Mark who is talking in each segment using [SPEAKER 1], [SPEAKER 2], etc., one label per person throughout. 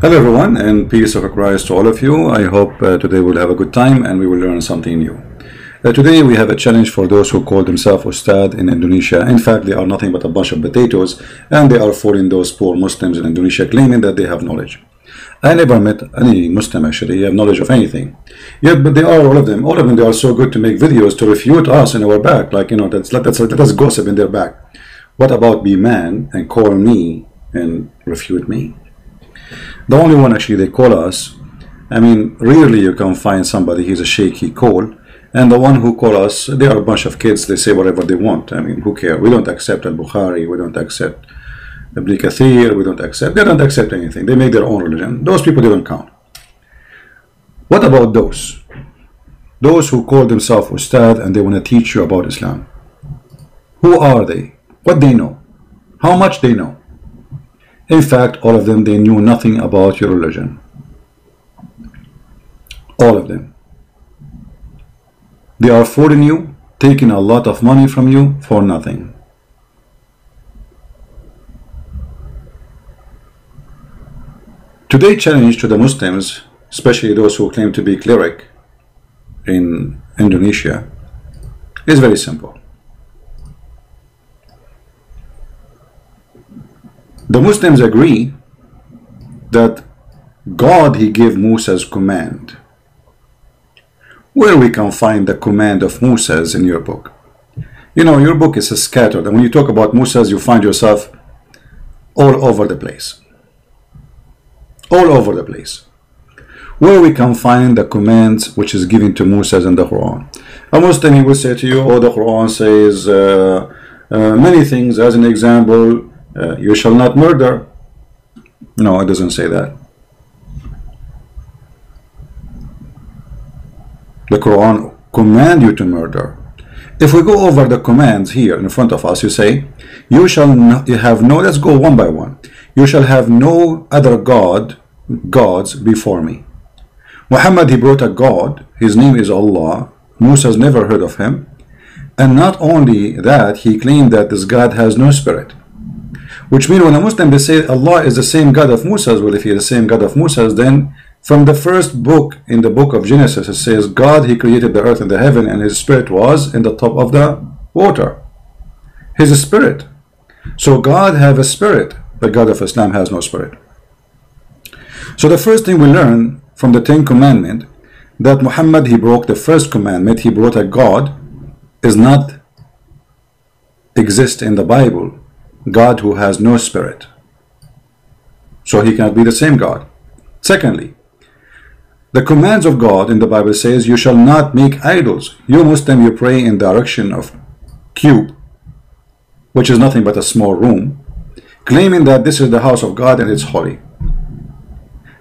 [SPEAKER 1] Hello everyone, and peace of Christ to all of you. I hope today we'll have a good time and we will learn something new. Today we have a challenge for those who call themselves Ustad in Indonesia. In fact, they are nothing but a bunch of potatoes, and they are fooling those poor Muslims in Indonesia, claiming that they have knowledge. I never met any Muslim actually have knowledge of anything. Yet, but they are all of them. They are so good to make videos to refute us in our back. Like, you know, that's gossip in their back. What about be man and call me and refute me? The only one actually they call us, I mean, rarely you can find somebody he's a sheikh he call, and the one who call us, they are a bunch of kids, they say whatever they want. I mean, who care? We don't accept Al-Bukhari, we don't accept Ibn Kathir, they don't accept anything. They make their own religion. Those people, they don't count. What about those? Those who call themselves Ustad and they want to teach you about Islam. Who are they? What they know? How much they know? In fact, all of them, they knew nothing about your religion. All of them. They are fooling you, taking a lot of money from you for nothing. Today's challenge to the Muslims, especially those who claim to be cleric in Indonesia, is very simple. The Muslims agree that God, he gave Moses command. Where we can find the command of Moses in your book? You know, your book is scattered, and when you talk about Moses, you find yourself all over the place. All over the place. Where we can find the commands which is given to Moses in the Quran? A Muslim, he will say to you, oh, the Quran says many things. As an example, you shall not murder. No, it doesn't say that. The Quran command you to murder. If we go over the commands here in front of us, you say, you shall not, you have no, let's go one by one. You shall have no other gods before me. Muhammad, he brought a God, his name is Allah. Musa's never heard of him. And not only that, he claimed that this God has no spirit. Which means when a Muslim, they say Allah is the same God of Musa's, well, if he is the same God of Musa's, then from the first book, in the book of Genesis, it says God, he created the earth and the heaven, and his spirit was in the top of the water. His spirit. So God have a spirit. The God of Islam has no spirit. So the first thing we learn from the 10 commandments, that Muhammad, he broke the first commandment. He brought a God is not exist in the Bible. God who has no spirit. So he cannot be the same God. Secondly, the commands of God in the Bible says you shall not make idols. You Muslim, you pray in the direction of cube, which is nothing but a small room, claiming that this is the house of God and it's holy.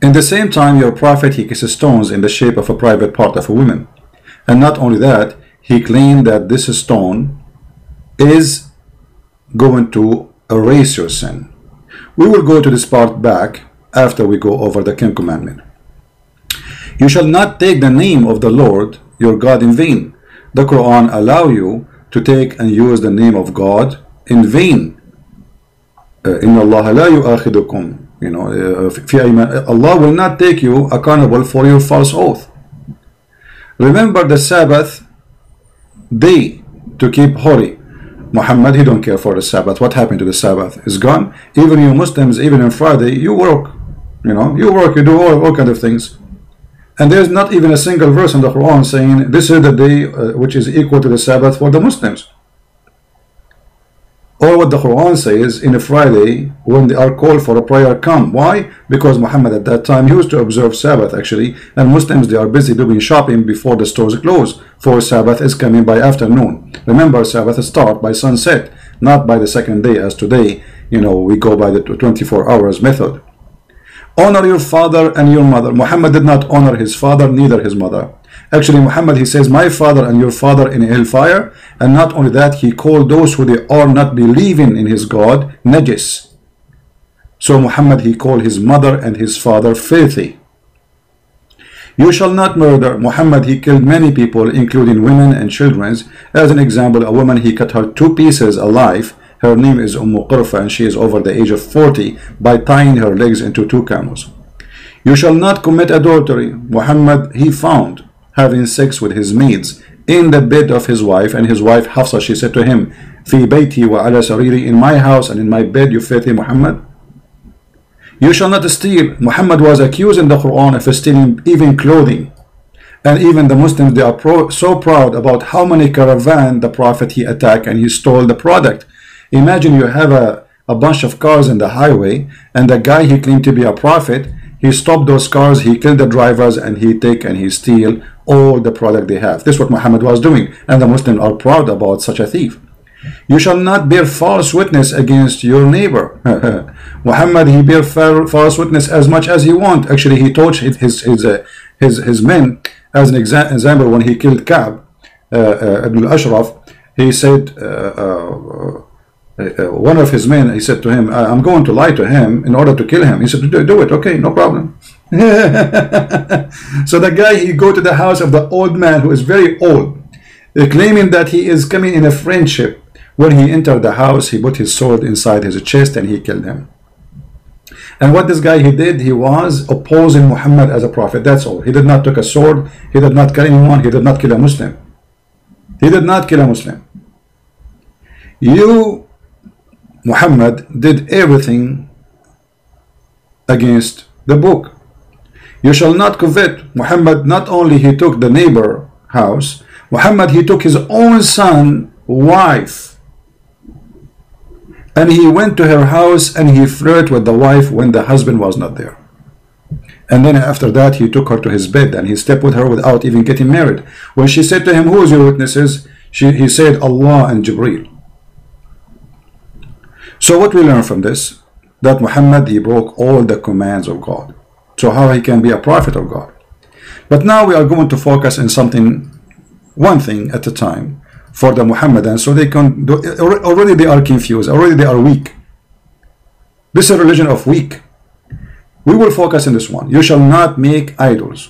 [SPEAKER 1] In the same time, your prophet, he kisses stones in the shape of a private part of a woman. And not only that, he claimed that this stone is going to erase your sin. We will go to this part back after we go over the 10th commandment. You shall not take the name of the Lord your God in vain. The Quran allow you to take and use the name of God in vain. Inna Allah la yu'akhidukum. You know, Allah will not take you accountable for your false oath. Remember the Sabbath day to keep holy. Muhammad, he don't care for the Sabbath. What happened to the Sabbath? It's gone. Even you Muslims, even on Friday, you work. You know, you work, you do all kind of things. And there's not even a single verse in the Quran saying this is the day which is equal to the Sabbath for the Muslims. Or what the Quran says in a Friday when they are called for a prayer, come. Why? Because Muhammad at that time used to observe Sabbath actually, and Muslims, they are busy doing shopping before the stores close, for Sabbath is coming by afternoon. Remember, Sabbath start by sunset, not by the second day as today, you know, we go by the 24 hours method. Honor your father and your mother. Muhammad did not honor his father, neither his mother. Actually, Muhammad, he says, my father and your father in hellfire. And not only that, he called those who they are not believing in his God, najis. So Muhammad, he called his mother and his father filthy. You shall not murder. Muhammad, he killed many people, including women and children. As an example, a woman, he cut her 2 pieces alive. Her name is Qurfa, and she is over the age of 40, by tying her legs into 2 camels. You shall not commit adultery. Muhammad, he found having sex with his maids in the bed of his wife, and his wife Hafsa, she said to him, في بيتي وعلى سريري, in my house and in my bed, you filthy Muhammad. You shall not steal. Muhammad was accused in the Quran of stealing even clothing. And even the Muslims, they are so proud about how many caravan the Prophet he attacked and he stole the product. Imagine you have a bunch of cars in the highway, and the guy he claimed to be a prophet, he stopped those cars, he killed the drivers, and he take and he steal all the product they have. This is what Muhammad was doing, and the Muslims are proud about such a thief. You shall not bear false witness against your neighbor. Muhammad, he bear false witness as much as he want. Actually, he taught his men, as an example, when he killed Ka'b ibn al-Ashraf, he said, one of his men, he said to him, I'm going to lie to him in order to kill him. He said, do it, okay, no problem. So the guy, he go to the house of the old man who is very old, claiming that he is coming in a friendship. When he entered the house, he put his sword inside his chest and he killed him. And what this guy he did, he was opposing Muhammad as a prophet. That's all. He did not take a sword. He did not kill anyone. He did not kill a Muslim. He did not kill a Muslim. You, Muhammad, did everything against the book. You shall not covet. Muhammad, not only he took the neighbor house, Muhammad, he took his own son, wife, and he went to her house and he flirted with the wife when the husband was not there. And then after that, he took her to his bed and he slept with her without even getting married. When she said to him, who is your witnesses? He said, Allah and Jibreel. So what we learn from this? That Muhammad, he broke all the commands of God. So how he can be a prophet of God? But now we are going to focus on something, one thing at a time, for the Muhammadans, so they can do, already they are confused, already they are weak. This is a religion of weak. We will focus on this one. You shall not make idols.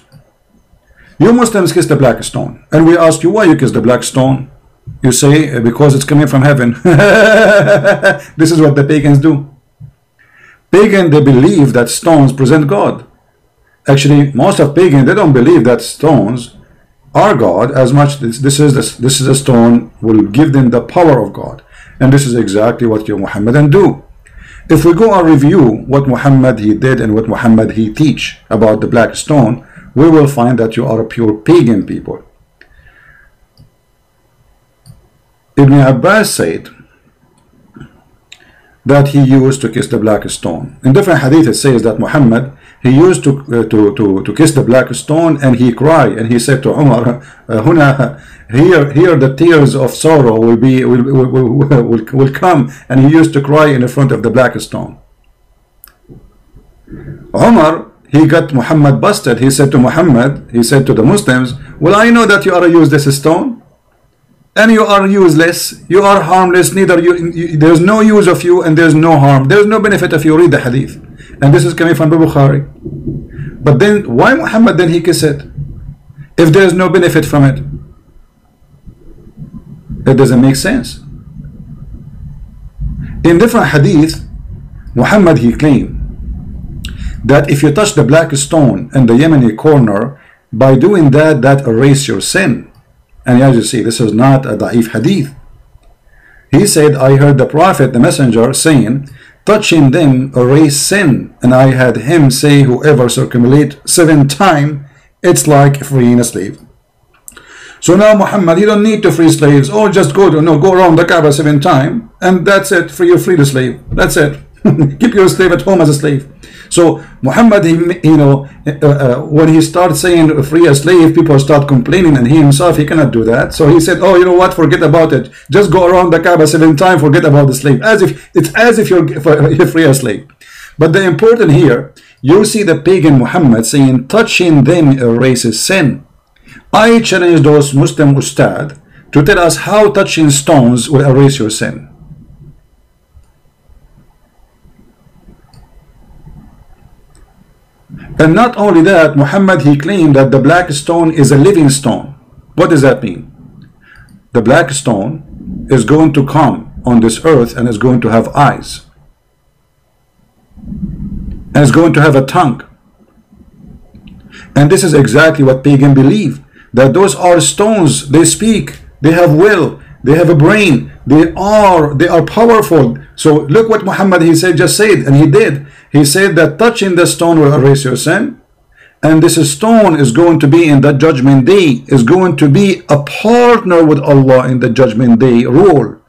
[SPEAKER 1] You Muslims kiss the black stone, and we ask you why you kiss the black stone. You say because it's coming from heaven. This is what the pagans do. Pagan, they believe that stones present God. Actually, most of pagans, they don't believe that stones are God as much. This is a stone will give them the power of God, and this is exactly what you Muhammadan do. If we go and review what Muhammad he did and what Muhammad he teach about the black stone, we will find that you are a pure pagan people. Ibn Abbas said that he used to kiss the black stone. In different hadith it says that Muhammad, he used to kiss the black stone and he cried and he said to Umar, here the tears of sorrow will come, and he used to cry in the front of the black stone. Umar, he got Muhammad busted. He said to Muhammad, he said to the Muslims, well, I know that you are a useless stone, and you are useless, you are harmless, neither there's no use of you and there's no harm, there's no benefit if you read the hadith. And this is coming from the Bukhari. But then why Muhammad then he kiss it if there's no benefit from it? It doesn't make sense. In different hadith, Muhammad he claimed that if you touch the black stone in the Yemeni corner, by doing that, that erase your sin. And as you see, this is not a da'if hadith. He said, I heard the Prophet, the messenger, saying, touching them erase sin. And I had him say, whoever circumambulate 7 times, it's like freeing a slave. So now Muhammad, you don't need to free slaves, or just go around the Kaaba 7 times, and that's it, you free the slave. That's it. Keep your slave at home as a slave. So Muhammad, when he starts saying free a slave, people start complaining, and he himself, he cannot do that. So he said, oh, you know what, forget about it. Just go around the Kaaba 7 times, forget about the slave. It's as if you're free a slave. But the important here, you see the pagan Muhammad saying, touching them erases sin. I challenge those Muslim Ustad to tell us how touching stones will erase your sin. And not only that, Muhammad he claimed that the black stone is a living stone. What does that mean? The black stone is going to come on this earth and is going to have eyes. And is going to have a tongue. And this is exactly what pagan believe, that those are stones. They speak, they have will, they have a brain, they are powerful. So look what Muhammad, he said, just said, and he did. He said that touching the stone will erase your sin, and this stone is going to be in the judgment day, is going to be a partner with Allah in the judgment day rule.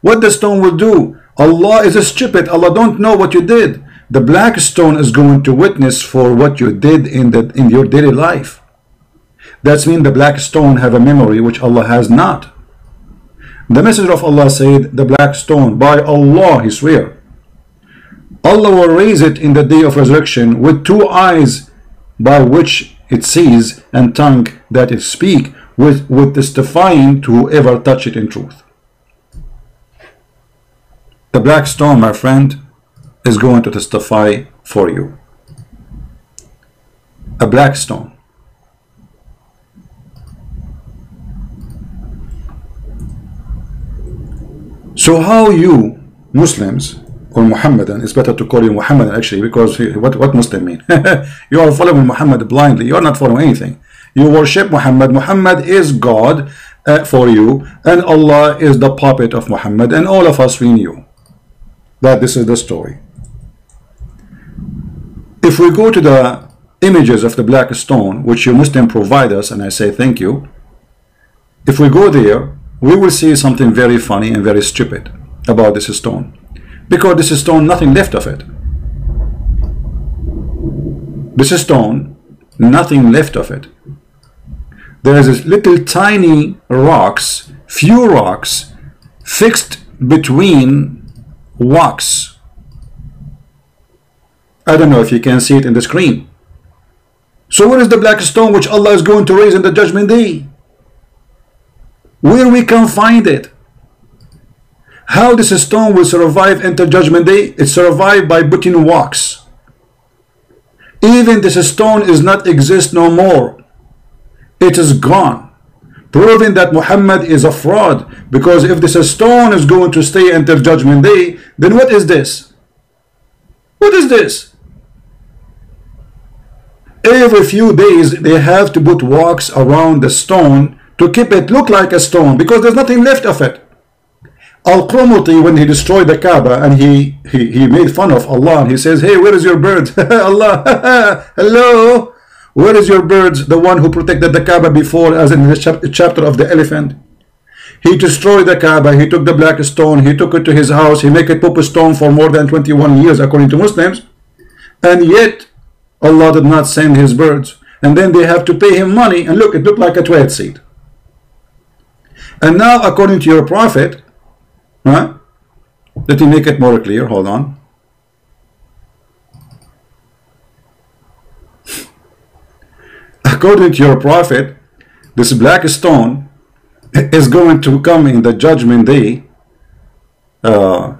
[SPEAKER 1] What the stone will do? Allah is stupid. Allah don't know what you did. The black stone is going to witness for what you did in your daily life. That's mean the black stone have a memory which Allah has not. The messenger of Allah said, the black stone, by Allah, he swear, Allah will raise it in the day of resurrection with two eyes by which it sees and tongue that it speak, with testifying to whoever touch it in truth. The black stone, my friend, is going to testify for you. A black stone. So how you Muslims, or Muhammadan, it's better to call you Muhammadan actually, because what Muslim mean? You are following Muhammad blindly. You are not following anything. You worship Muhammad. Muhammad is God for you, and Allah is the puppet of Muhammad, and all of us, we knew that this is the story. If we go to the images of the black stone, which you Muslim provide us, and I say thank you, if we go there, we will see something very funny and very stupid about this stone, because this stone, nothing left of it. This stone, nothing left of it. There is this little tiny rocks, few rocks fixed between wax. I don't know if you can see it in the screen. So where is the black stone which Allah is going to raise in the judgment day? Where we can find it? How this stone will survive into judgment day? It survived by putting wax. Even this stone is not exist no more. It is gone, proving that Muhammad is a fraud. Because if this stone is going to stay until judgment day, then what is this? What is this? Every few days they have to put wax around the stone to keep it look like a stone, because there's nothing left of it. Al-Qurmuti, when he destroyed the Kaaba and he made fun of Allah, and he says, hey, where is your bird? Allah, hello, where is your birds? The one who protected the Kaaba before, as in the chapter of the elephant. He destroyed the Kaaba, he took the black stone, he took it to his house, he made it Pope stone for more than 21 years according to Muslims, and yet Allah did not send his birds. And then they have to pay him money, and look, it looked like a toilet seat. And now according to your prophet, let me make it more clear, hold on. According to your prophet, this black stone is going to come in the judgment day. Let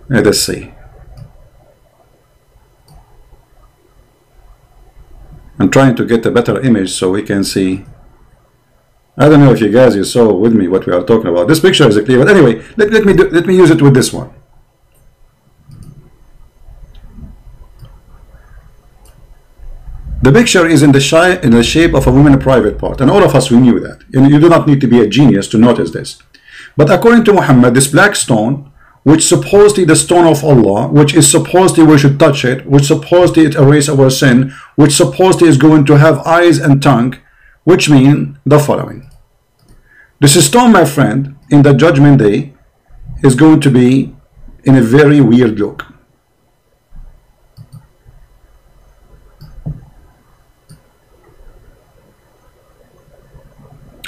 [SPEAKER 1] us see. I'm trying to get a better image so we can see. I don't know if you guys saw with me what we are talking about. This picture is clear, but anyway, let me use it with this one. The picture is in the shape of a woman's private part, and all of us, we knew that. And you do not need to be a genius to notice this. But according to Muhammad, this black stone, which supposedly the stone of Allah, which is supposedly we should touch it, which supposedly it erase our sin, which supposedly is going to have eyes and tongue, which mean the following. This stone, my friend, in the judgment day is going to be in a very weird look.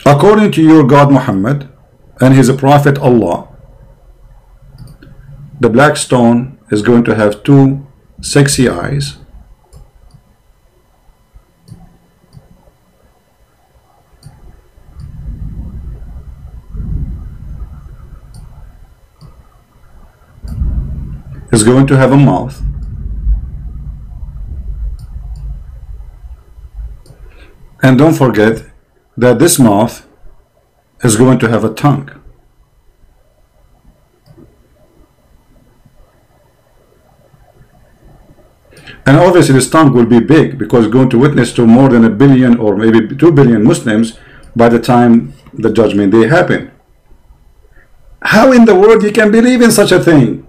[SPEAKER 1] According to your God Muhammad and his prophet Allah, the black stone is going to have two sexy eyes, is going to have a mouth, and don't forget that this mouth is going to have a tongue. And obviously this tongue will be big, because it's going to witness to more than 1 billion or maybe 2 billion Muslims by the time the judgment day happen. How in the world you can believe in such a thing?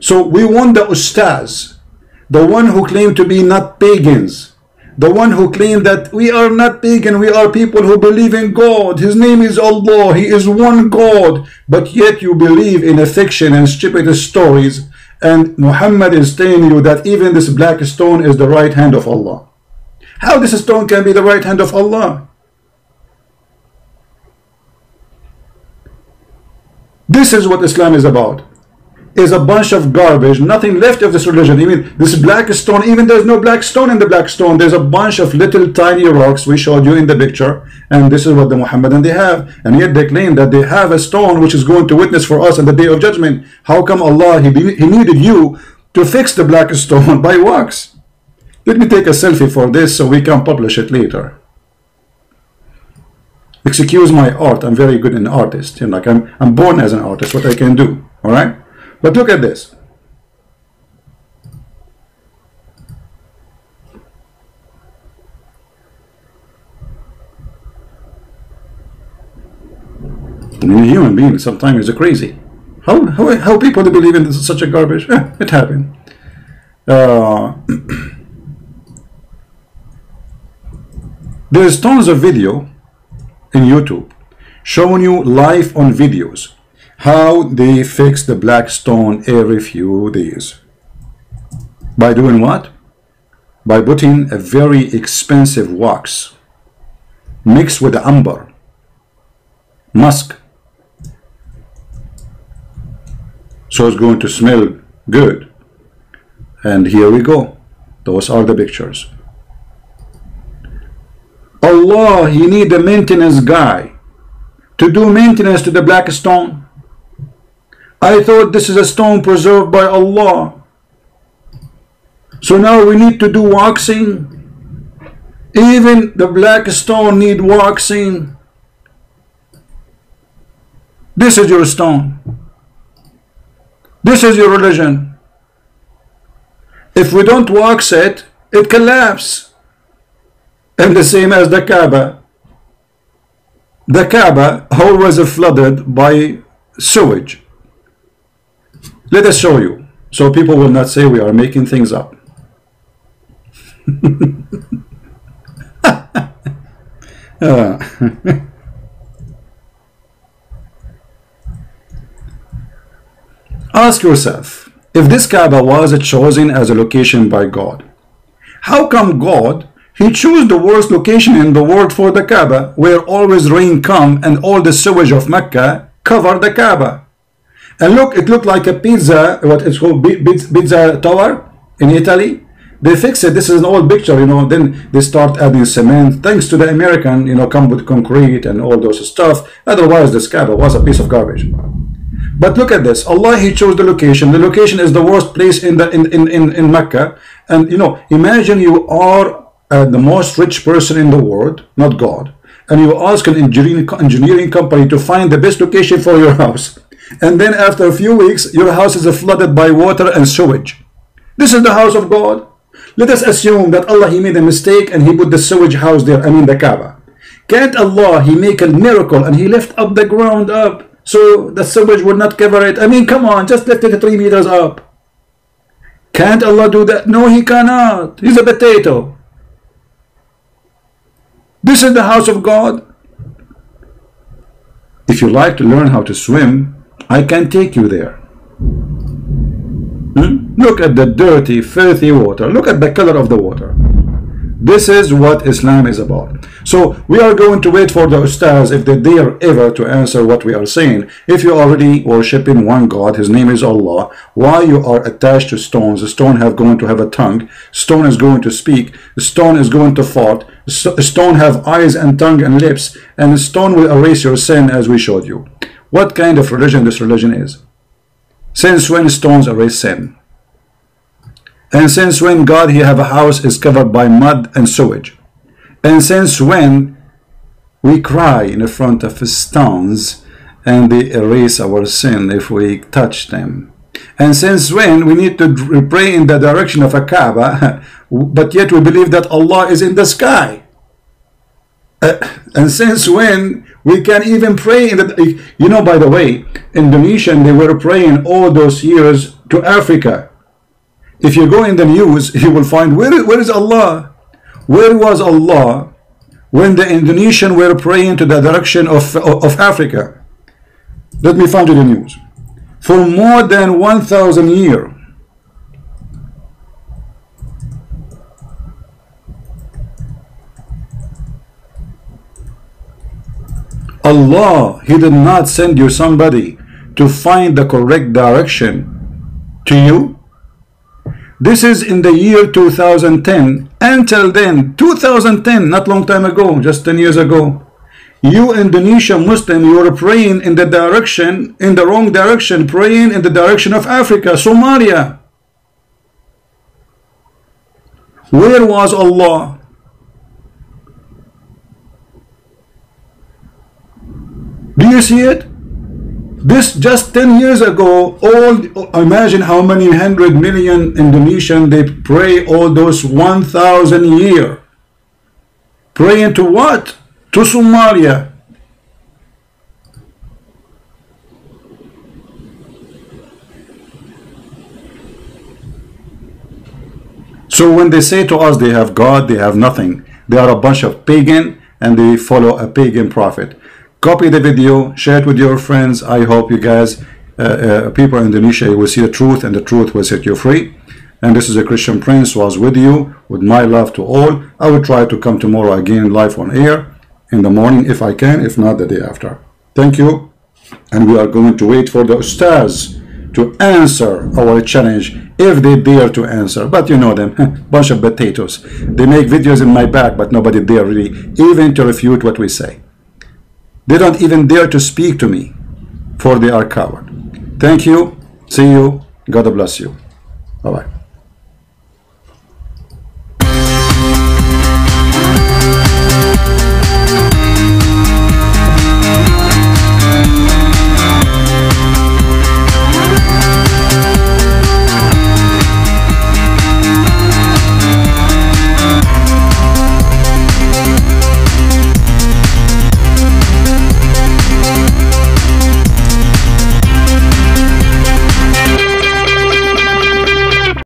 [SPEAKER 1] So we want the Ustads, the one who claim to be not pagans, the one who claim that we are not pagan, we are people who believe in God, his name is Allah, he is one God, but yet you believe in a fiction and stupid stories, and Muhammad is telling you that even this black stone is the right hand of Allah. How this stone can be the right hand of Allah? This is what Islam is about. Is a bunch of garbage, nothing left of this religion. Even this black stone, even there's no black stone in the black stone. There's a bunch of little tiny rocks we showed you in the picture, and this is what the Muhammadan they have, and yet they claim that they have a stone which is going to witness for us on the day of judgment. How come Allah, he needed you to fix the black stone by wax? Let me take a selfie for this so we can publish it later. Excuse my art, I'm very good an artist, you know, like I'm born as an artist, what I can do. All right, but look at this. I mean, a human being sometimes is crazy. How people believe in such a garbage? It happened. There's tons of video in YouTube showing you live on videos how they fix the black stone every few days. By doing what? By putting a very expensive wax mixed with amber, musk. So it's going to smell good. And here we go. Those are the pictures. Allah, he need a maintenance guy to do maintenance to the black stone. I thought this is a stone preserved by Allah. So now we need to do waxing. Even the black stone need waxing. This is your stone. This is your religion. If we don't wax it, it collapses. And the same as the Kaaba. The Kaaba always flooded by sewage. Let us show you, so people will not say we are making things up. Ask yourself, if this Kaaba was chosen as a location by God, how come God, he chose the worst location in the world for the Kaaba, where always rain come and all the sewage of Mecca cover the Kaaba? And look, it looked like a pizza, what it's called, pizza tower in Italy. They fix it. This is an old picture, you know. Then they start adding cement, thanks to the American, you know, come with concrete and all those stuff. Otherwise, this Kaaba was a piece of garbage. But look at this. Allah, he chose the location. The location is the worst place in Mecca. And you know, imagine you are the most rich person in the world, not God, and you ask an engineering company to find the best location for your house. And then after a few weeks, your house is flooded by water and sewage. This is the house of God. Let us assume that Allah, he made a mistake and he put the sewage house there, I mean the Kaaba. Can't Allah, he make a miracle and he lift up the ground up so the sewage would not cover it? I mean, come on, just lift it 3 meters up. Can't Allah do that? No, he cannot. He's a potato. This is the house of God. If you like to learn how to swim, I can take you there. Look at the dirty, filthy water. Look at the color of the water. This is what Islam is about. So we are going to wait for the Ustads, if they dare ever to answer what we are saying. If you are already worshipping one God, his name is Allah, why you are attached to stones? The stone have going to have a tongue. Stone is going to speak. The stone is going to fart. Stone have eyes and tongue and lips. And the stone will erase your sin, as we showed you. What kind of religion this religion is? Since when stones erase sin? And since when God, he have a house is covered by mud and sewage? And since when we cry in the front of stones and they erase our sin if we touch them? And since when we need to pray in the direction of a Kaaba, but yet we believe that Allah is in the sky? And since when we can even pray in the, you know, by the way, Indonesian, they were praying all those years to Africa. If you go in the news, you will find, where is Allah? Where was Allah when the Indonesian were praying to the direction of Africa? Let me find you the news. For more than 1,000 years, Allah, He did not send you somebody to find the correct direction to you. This is in the year 2010. Until then, 2010, not long time ago, just 10 years ago, you Indonesian Muslim, you were praying in the direction, in the wrong direction, praying in the direction of Africa, Somalia. Where was Allah? Do you see it? This just 10 years ago, imagine how many 100 million Indonesian, they pray all those 1,000 years. Praying to what? To Somalia. So when they say to us they have God, they have nothing. They are a bunch of pagan and they follow a pagan prophet. Copy the video, share it with your friends. I hope you guys, people in Indonesia, you will see the truth and the truth will set you free. And this is a Christian Prince was with you, with my love to all. I will try to come tomorrow again live on air in the morning if I can, if not the day after. Thank you. And we are going to wait for the Ustads to answer our challenge, if they dare to answer. But you know them, bunch of potatoes. They make videos in my back, but nobody dare really even to refute what we say. They don't even dare to speak to me, for they are coward. Thank you. See you. God bless you. Bye-bye.